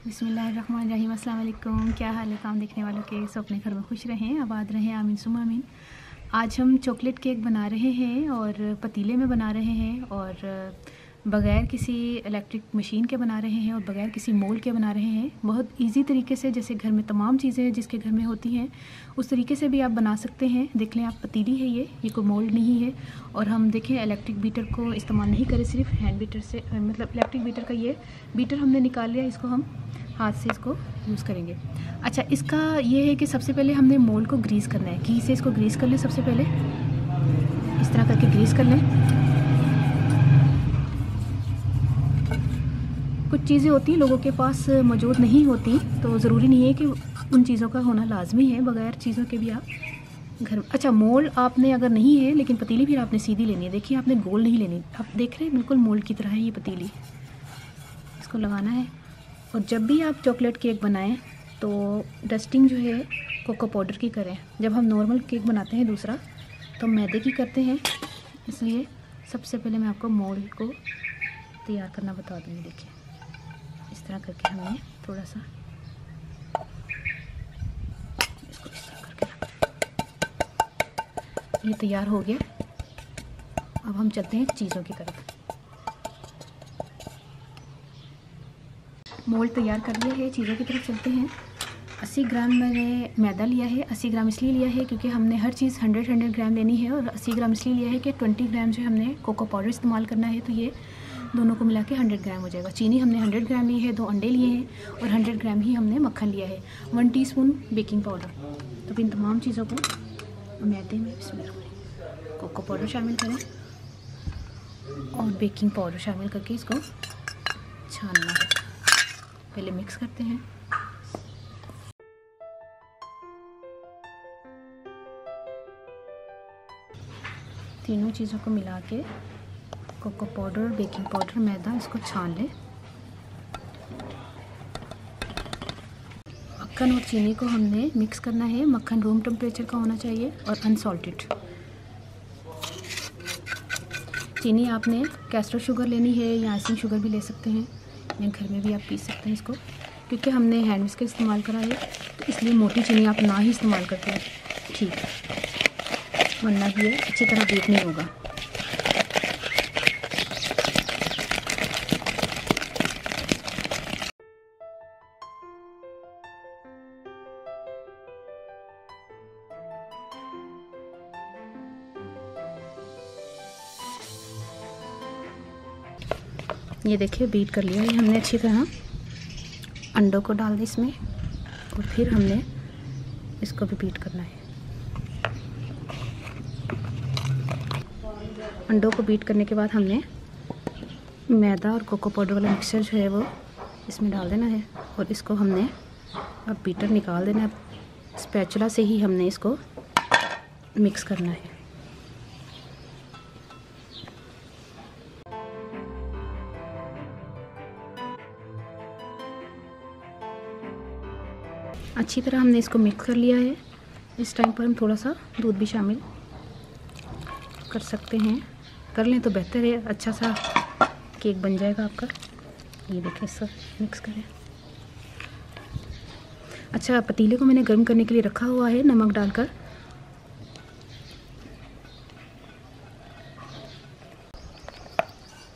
बिस्मिल्लाहिर्रहमानिर्रहीम। अस्सलाम वालेकुम। क्या हाल है काम देखने वालों के? सब अपने घर में खुश रहें, आबाद रहें, आमीन सुम आमीन। आज हम चॉकलेट केक बना रहे हैं और पतीले में बना रहे हैं और बग़ैर किसी इलेक्ट्रिक मशीन के बना रहे हैं और बग़ैर किसी मोल्ड के बना रहे हैं। बहुत इजी तरीके से, जैसे घर में तमाम चीज़ें जिसके घर में होती हैं उस तरीके से भी आप बना सकते हैं। देख लें आप, पतीली है ये कोई मोल्ड नहीं है। और हम देखें इलेक्ट्रिक बीटर को इस्तेमाल नहीं करें, सिर्फ हैंड बीटर से, मतलब इलेक्ट्रिक बीटर का ये बीटर हमने निकाल लिया, इसको हम हाथ से इसको यूज़ करेंगे। अच्छा, इसका ये है कि सबसे पहले हमने मोल्ड को ग्रीस करना है। घी से इसको ग्रीस कर लें, सबसे पहले इस तरह करके ग्रीस कर लें। कुछ चीज़ें होती हैं लोगों के पास मौजूद नहीं होती, तो ज़रूरी नहीं है कि उन चीज़ों का होना लाजमी है, बगैर चीज़ों के भी आप घर में। अच्छा, मोल्ड आपने अगर नहीं है लेकिन पतीली फिर आपने सीधी लेनी है। देखिए, आपने गोल नहीं लेनी। आप देख रहे हैं बिल्कुल मोल्ड की तरह है ये पतीली। इसको लगाना है। और जब भी आप चॉकलेट केक बनाएं तो डस्टिंग जो है कोको पाउडर की करें। जब हम नॉर्मल केक बनाते हैं दूसरा तो मैदे की करते हैं, इसलिए सबसे पहले मैं आपको मोल्ड को तैयार करना बता दूँगी। देखिए, इस तरह करके हमने थोड़ा सा इसको इस तरह करके ये तैयार हो गया। अब हम चलते हैं चीज़ों की तरफ। मोल्ड तैयार कर लिया है, चीज़ों की तरफ चलते हैं। 80 ग्राम मैंने मैदा लिया है। 80 ग्राम इसलिए लिया है क्योंकि हमने हर चीज़ 100 ग्राम लेनी है, और 80 ग्राम इसलिए लिया है कि 20 ग्राम जो हमने कोको पाउडर इस्तेमाल करना है, तो ये दोनों को मिला के 100 ग्राम हो जाएगा। चीनी हमने 100 ग्राम ली है, 2 अंडे लिए हैं और 100 ग्राम ही हमने मक्खन लिया है। 1 टीस्पून बेकिंग पाउडर। तो इन तमाम चीज़ों को मैदे में कोको पाउडर शामिल करें और बेकिंग पाउडर शामिल करके इसको छानना है। पहले मिक्स करते हैं। तीनों चीज़ों को मिला के कोको पाउडर, बेकिंग पाउडर, मैदा, इसको छान लें। मक्खन और चीनी को हमने मिक्स करना है। मक्खन रूम टेम्परेचर का होना चाहिए और अनसॉल्टेड। चीनी आपने कैस्टर शुगर लेनी है या आइसिंग शुगर भी ले सकते हैं, या घर में भी आप पीस सकते हैं इसको। क्योंकि हमने हैंड विस्क का इस्तेमाल करा है तो इसलिए मोटी चीनी आप ना ही इस्तेमाल करते हैं, ठीक है, वरना भी ये अच्छी तरह बीट नहीं होगा। ये देखिए, बीट कर लिया है हमने अच्छी तरह। अंडों को डाल दें इसमें और फिर हमने इसको भी बीट करना है। अंडों को बीट करने के बाद हमने मैदा और कोको पाउडर वाला मिक्सचर जो है वो इसमें डाल देना है और इसको हमने अब बीटर निकाल देना है। स्पैचुला से ही हमने इसको मिक्स करना है। अच्छी तरह हमने इसको मिक्स कर लिया है। इस टाइम पर हम थोड़ा सा दूध भी शामिल कर सकते हैं, कर लें तो बेहतर है, अच्छा सा केक बन जाएगा आपका। ये देखें, सब मिक्स करें। अच्छा, पतीले को मैंने गर्म करने के लिए रखा हुआ है नमक डालकर।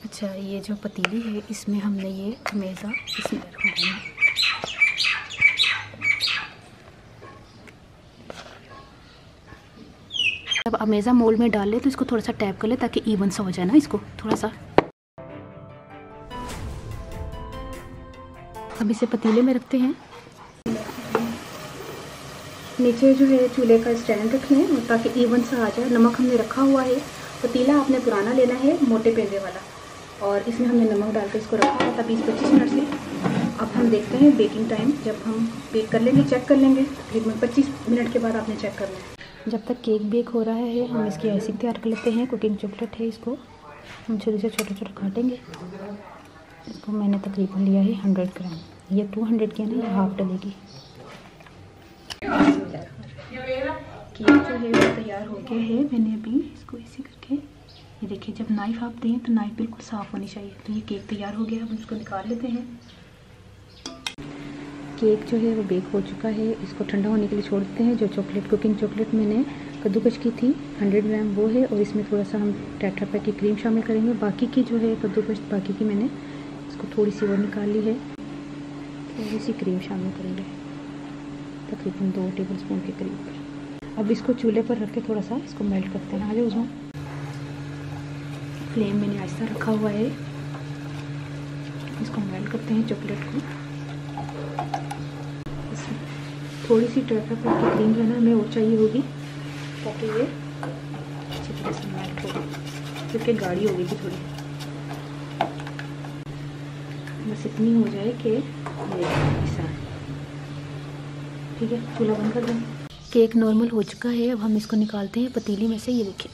अच्छा, ये जो पतीली है इसमें हमने ये अमेज़ा इसमें रखना है। जब अमेज़ा मोल्ड में डाल ले तो इसको थोड़ा सा टैप कर ले ताकि इवन सा हो जाए ना। इसको थोड़ा सा अब इसे पतीले में रखते हैं। नीचे जो है चूल्हे का स्टैंड रखें ताकि इवन सा आ जाए। नमक हमने रखा हुआ है। पतीला आपने पुराना लेना है, मोटे पेंदे वाला, और इसमें हमने नमक डालकर इसको रखा हुआ था 20-25 मिनट से। अब हम देखते हैं बेकिंग टाइम, जब हम बेक कर लेंगे, चेक कर लेंगे, फिर 25 मिनट के बाद आपने चेक करना है। जब तक केक बेक हो रहा है हम इसकी आइसिंग तैयार कर लेते हैं। कुकिंग चॉकलेट है, इसको हम छोटे से छोटे काटेंगे। इसको मैंने तकरीबन लिया है 100 ग्राम। ये 200 की है ना, ये हाफ डलेगी। केक जो है वो तैयार हो गया है। मैंने अभी इसको ऐसे करके, ये देखिए, जब नाइफ़ आप दें तो नाइफ़ बिल्कुल साफ़ होनी चाहिए। तो ये केक तैयार हो गया, हम इसको निकाल लेते हैं। केक जो है वो बेक हो चुका है। इसको ठंडा होने के लिए छोड़ देते हैं। जो चॉकलेट कुकिंग चॉकलेट मैंने कद्दूकश की थी 100 ग्राम वो है, और इसमें थोड़ा सा हम टेट्रा पैक की क्रीम शामिल करेंगे। बाकी की जो है कद्दूकश बाकी की मैंने इसको थोड़ी सी वो निकाल ली है। थोड़ी सी क्रीम शामिल करेंगे, तकरीबन 2 टेबलस्पून के करीब। अब इसको चूल्हे पर रख के थोड़ा सा इसको मेल्ट करते हैं। आ जाओ उसमें, फ्लेम मैंने आहिस्ता रखा हुआ है। इसको मेल्ट करते हैं चॉकलेट को। इसमें थोड़ी सी टेट्रा पैक की क्रीम जो है ना हमें और चाहिए होगी, ताकि ये अच्छी तरह से मेल्ट हो, क्योंकि गाढ़ी हो गई थी थोड़ी। बस इतनी हो जाए कि ये ऐसा, ठीक है। चूल्हा बंद कर दें। केक नॉर्मल हो चुका है। अब हम इसको निकालते हैं पतीली में से। ये देखिए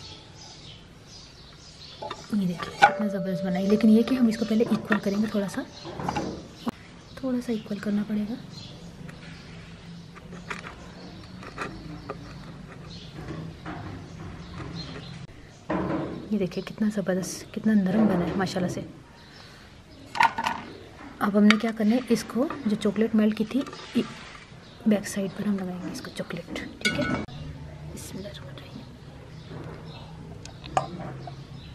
कितना ज़बरदस्त बना है। लेकिन ये कि हम इसको पहले इक्वल करेंगे, थोड़ा सा इक्वल करना पड़ेगा। ये देखिए कितना ज़बरदस्त, कितना नरम बना है माशाल्लाह से। अब हमने क्या करना है, इसको जो चॉकलेट मेल्ट की थी बैक साइड पर हम लगाएंगे इसको चॉकलेट, ठीक है।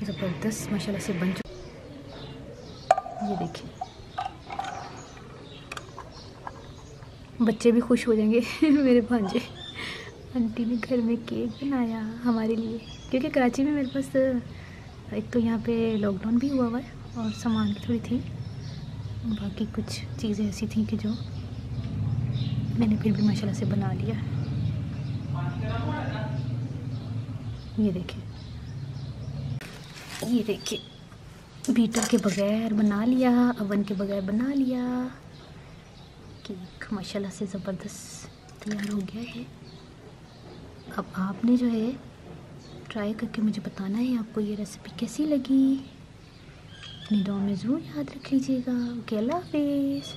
ज़बरदस्त माशाल्लाह से बन चुका। ये देखिए बच्चे भी खुश हो जाएंगे मेरे भांजे, आंटी ने घर में केक बनाया हमारे लिए। क्योंकि कराची में मेरे पास एक तो यहाँ पे लॉकडाउन भी हुआ है और सामान की थोड़ी थी, बाकी कुछ चीज़ें ऐसी थी कि जो मैंने फिर भी माशाल्लाह से बना लिया। ये देखिए बीटर के बगैर बना लिया, अवन के बगैर बना लिया। केक माशाल्लाह से ज़बरदस्त तैयार हो गया है। अब आपने जो है ट्राई करके मुझे बताना है आपको ये रेसिपी कैसी लगी। अपनी दुआ में ज़रूर याद रख लीजिएगा। ओके, अल्लाह हाफिज़।